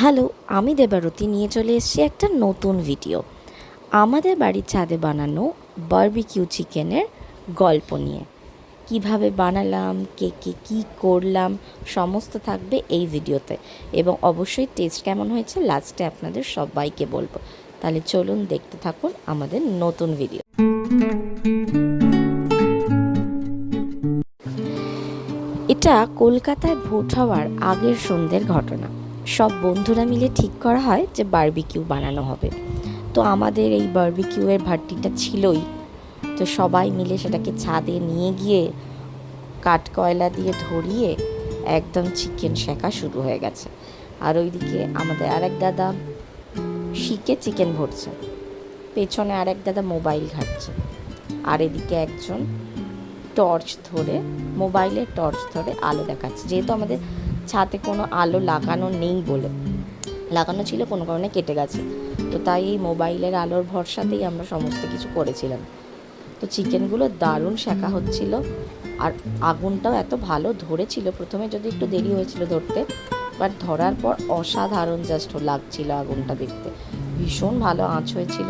Hello, আমি দেবারতী নিয়ে চলে এসেছি একটা নতুন ভিডিও। আমাদের বাড়ির ছাদে বানানো বারবিকিউ চিকেনের গল্প নিয়ে। কিভাবে বানালাম, কে কী করলাম, সমস্ত থাকবে এই ভিডিওতে। এবং অবশ্যই টেস্ট কেমন হয়েছে লাস্টে আপনাদের সবাইকে বলবো। তাহলে চলুন দেখতে থাকুন আমাদের নতুন ভিডিও। এটা কলকাতায় ভোট হওয়ার আগের সন্ধ্যের ঘটনা। সব বন্ধুরা মিলে ঠিক করা হয় যে বারবিকিউ বানানো হবে। তো আমাদের এই বারবিকিউয়ের ভাট্টিটা ছিলই, তো সবাই মিলে সেটাকে ছাদে নিয়ে গিয়ে কাঠকয়লা দিয়ে ধরিয়ে একদম চিকেন শেখা শুরু হয়ে গেছে। আর ওইদিকে আমাদের আরেক দাদা শিকে চিকেন ভরছে, পেছনে আরেক দাদা মোবাইল ঘাঁটছে, আর এদিকে একজন মোবাইলের টর্চ ধরে আলো দেখাচ্ছে। যেহেতু আমাদের ছাদে কোনো আলো লাগানো নেই বলে, লাগানো ছিল কোনো কারণে কেটে গেছে, তো তাই এই মোবাইলের আলোর ভরসাতেই আমরা সমস্ত কিছু করেছিলাম। তো চিকেনগুলো দারুণ শেখা হচ্ছিল, আর আগুনটাও এত ভালো ধরেছিল। প্রথমে যদি একটু দেরি হয়েছিল ধরতে, বাট ধরার পর অসাধারণ জাস্ট লাগছিল। আগুনটা দেখতে ভীষণ ভালো আঁচ হয়েছিল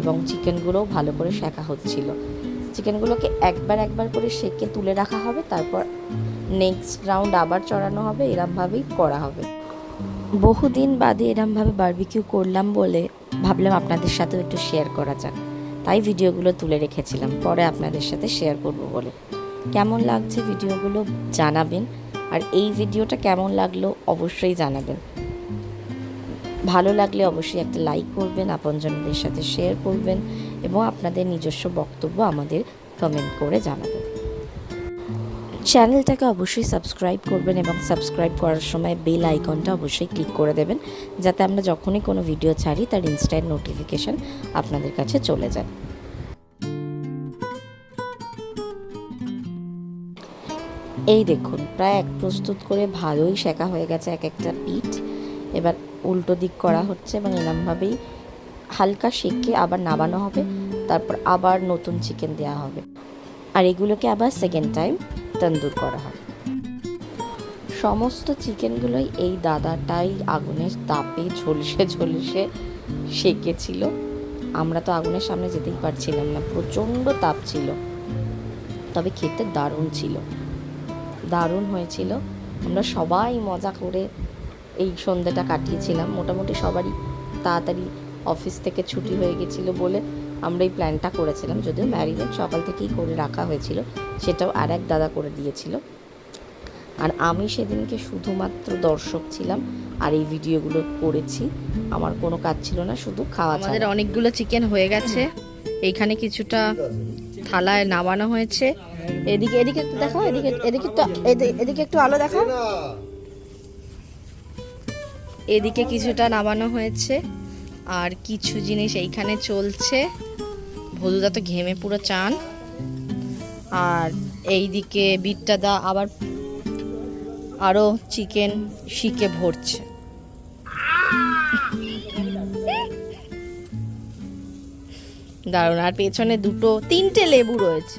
এবং চিকেনগুলোও ভালো করে শেখা হচ্ছিল। চিকেনগুলোকে একবার করে সেঁকে তুলে রাখা হবে, তারপর নেক্সট রাউন্ড আবার চড়ানো হবে। এরমভাবেই করা হবে। বহুদিন বাদে এরমভাবে বারবিকিউ করলাম বলে ভাবলাম আপনাদের সাথেও একটু শেয়ার করা যাক, তাই ভিডিওগুলো তুলে রেখেছিলাম পরে আপনাদের সাথে শেয়ার করব বলে। কেমন লাগছে ভিডিওগুলো জানাবেন, আর এই ভিডিওটা কেমন লাগলো অবশ্যই জানাবেন। ভালো লাগলে অবশ্যই একটা লাইক করবেন, আপনজনদের সাথে শেয়ার করবেন এবং আপনাদের নিজস্ব বক্তব্য আমাদের কমেন্ট করে জানাবেন। চ্যানেলটাকে অবশ্যই সাবস্ক্রাইব করবেন এবং সাবস্ক্রাইব করার সময় বেল আইকনটা অবশ্যই ক্লিক করে দেবেন, যাতে আমরা যখনই কোনো ভিডিও ছাড়ি তার ইনস্ট্যান্ট নোটিফিকেশান আপনাদের কাছে চলে যায়। এই দেখুন, প্রায় এক প্রস্তুত করে ভালোই শেখা হয়ে গেছে এক একটা পিঠ। এবার উল্টো দিক করা হচ্ছে এবং এরমভাবেই হালকা সেঁকে আবার নামানো হবে, তারপর আবার নতুন চিকেন দেওয়া হবে, আর এগুলোকে আবার সেকেন্ড টাইম তন্দুর করা হবে। সমস্ত চিকেনগুলোই এই দাদাটাই আগুনের তাপে ঝলসে সেঁকেছিল। আমরা তো আগুনের সামনে যেতেই পারছিলাম না, প্রচণ্ড তাপ ছিল। তবে খেতে দারুণ হয়েছিল। আমরা সবাই মজা করে এই সন্ধ্যাটা কাটিয়েছিলাম। মোটামুটি সবারই তাড়াতাড়ি অফিস থেকে ছুটি হয়ে গেছিলো বলে আমরা এই প্ল্যানটা করেছিলাম। যদিও ম্যারিনেড সকাল থেকেই করে রাখা হয়েছিল, সেটাও আর এক দাদা করে দিয়েছিল। আর আমি সেদিনকে শুধুমাত্র দর্শক ছিলাম আর এই ভিডিওগুলো করেছি। আমার কোনো কাজ ছিল না, শুধু খাওয়া। আমাদের অনেকগুলো চিকেন হয়ে গেছে। এইখানে কিছুটা থালায় নামানো হয়েছে। এদিকে একটু দেখো, এদিকে একটু আলো দেখো। এদিকে কিছুটা নামানো হয়েছে, আর কিছু জিনিস এইখানে চলছে। ভলুদা তো ঘেমে পুরো চান। আর এইদিকে বিট্টাদা আবার আরো চিকেন শিকে ভরছে। দারুণ। আর পেছনে তিনটে লেবু রয়েছে,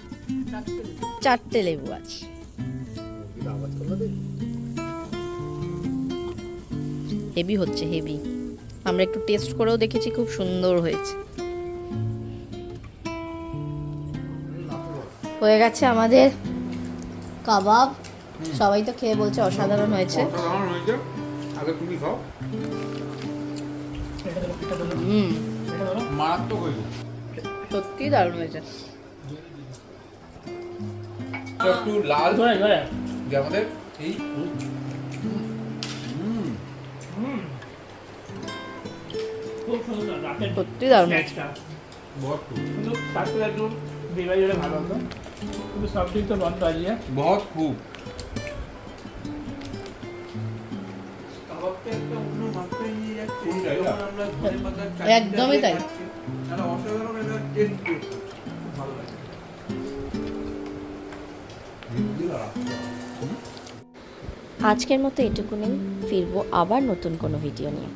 চারটে লেবু আছে। হেভি হচ্ছে, হেভি। আমরা একটু টেস্ট করেও দেখেছি, খুব সুন্দর হয়েছে। হয়ে গেছে আমাদের কাবাব। সবাই তো খেয়ে বলছে অসাধারণ হয়েছে। সত্যি দারুণ হয়েছে। একটু লাল আমাদের এই সত্যি দারুণ হয়েছে। একদমই তাই। আজকের মতো এটুকুনি, ফিরবো আবার নতুন কোনো ভিডিও নিয়ে।